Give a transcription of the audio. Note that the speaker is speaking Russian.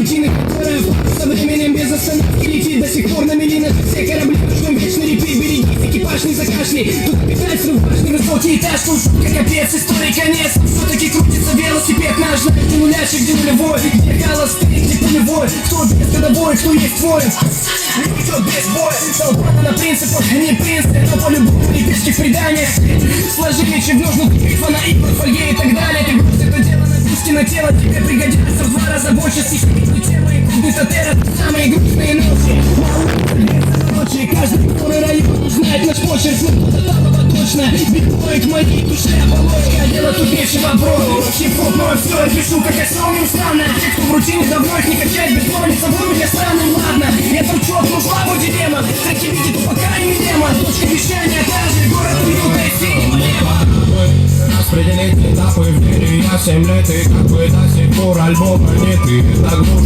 пучины, которая со временем без остановки летит. До сих пор на мели на все корабли, ждем вечный репит. Берегись, экипаж не закашляй. Тут опять срыв башни, высокий этаж, как капец, истории конец. Все-таки крутится велосипед наш, на где нулящий, где нулевой, где холостый, где полевой. Кто без годовой, кто есть твой, идет без боя. Толпа на принципах, не принцы, но по-любому не пешки в преданиях. Сложили чек внутри грифа на игру, фольге и так далее. Ты груз это дело нагрузки на тело, тебе пригодится в 2 раза больше стихийной темы. И татера, самые грустные ночи. Ночи, каждый который район знает наш почерк, ну кто-то там точно. Биткоин к моей душе оболочка, дело тут меньше вопрос. Хип-хоп, но все, я пишу как осел неустанно. Те, кто в рутине давно их не качает, бесплодно не собой меня странным, ладно. Я тручок, нужна вот дилемма. Треки видит, пока не демо. Точка вещания, та же, город уюта и синего неба. Распределить этапы в мире, я 7 лет, и как бы до сих пор альбома нет, и так нужен.